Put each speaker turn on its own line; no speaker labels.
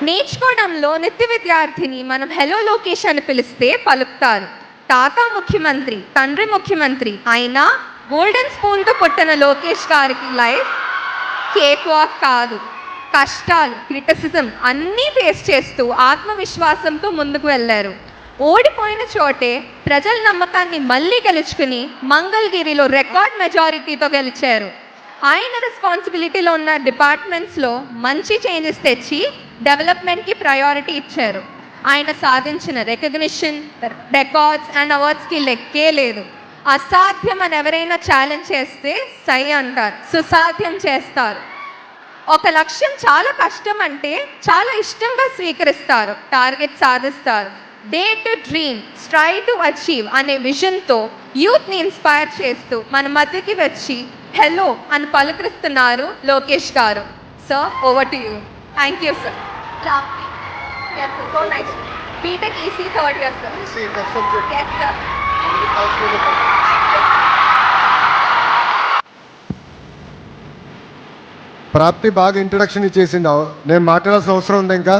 నేర్చుకోవడంలో నిత్య విద్యార్థిని మనం హలో లోకేష్ అని పిలిస్తే పలుకుతారు. తాత ముఖ్యమంత్రి, తండ్రి ముఖ్యమంత్రి అయినా గోల్డెన్ స్పూన్తో పుట్టిన లోకేష్ గారికి లైఫ్ కేక్ వాక్ కాదు. కష్టాలు, క్రిటిసిజం అన్నీ ఫేస్ చేస్తూ ఆత్మవిశ్వాసంతో ముందుకు వెళ్ళారు. ఓడిపోయిన చోటే ప్రజల నమ్మకాన్ని మళ్ళీ గెలుచుకుని మంగళగిరిలో రికార్డ్ మెజారిటీతో గెలిచారు. ఆయన రెస్పాన్సిబిలిటీలో ఉన్న డిపార్ట్మెంట్స్లో మంచి చేంజెస్ తెచ్చి డెవలప్మెంట్కి ప్రయారిటీ ఇచ్చారు. ఆయన సాధించిన రికగ్నిషన్, రికార్డ్స్ అండ్ అవార్డ్స్కి లెక్కే లేదు. అసాధ్యం అని ఎవరైనా ఛాలెంజ్ చేస్తే సై అంటారు, సుసాధ్యం చేస్తారు. ఒక లక్ష్యం చాలా కష్టం అంటే చాలా ఇష్టంగా స్వీకరిస్తారు, టార్గెట్ సాధిస్తారు. Day to dream, try to achieve అనే విజన్తో యూత్ని ఇన్స్పైర్ చేస్తూ మన మధ్యకి వచ్చి హలో అని పలుకరిస్తున్నారు లోకేష్ గారు. Sir, over to you. Thank you sir. Yes, sir. So nice. BTech EC third year, sir.
EC, that's so good.
Yes, sir.
Thank you. ప్రాప్తి బాగా ఇంట్రడక్షన్ ఇచ్చేసింది. నేను మాట్లాడాల్సిన అవసరం ఉంది ఇంకా?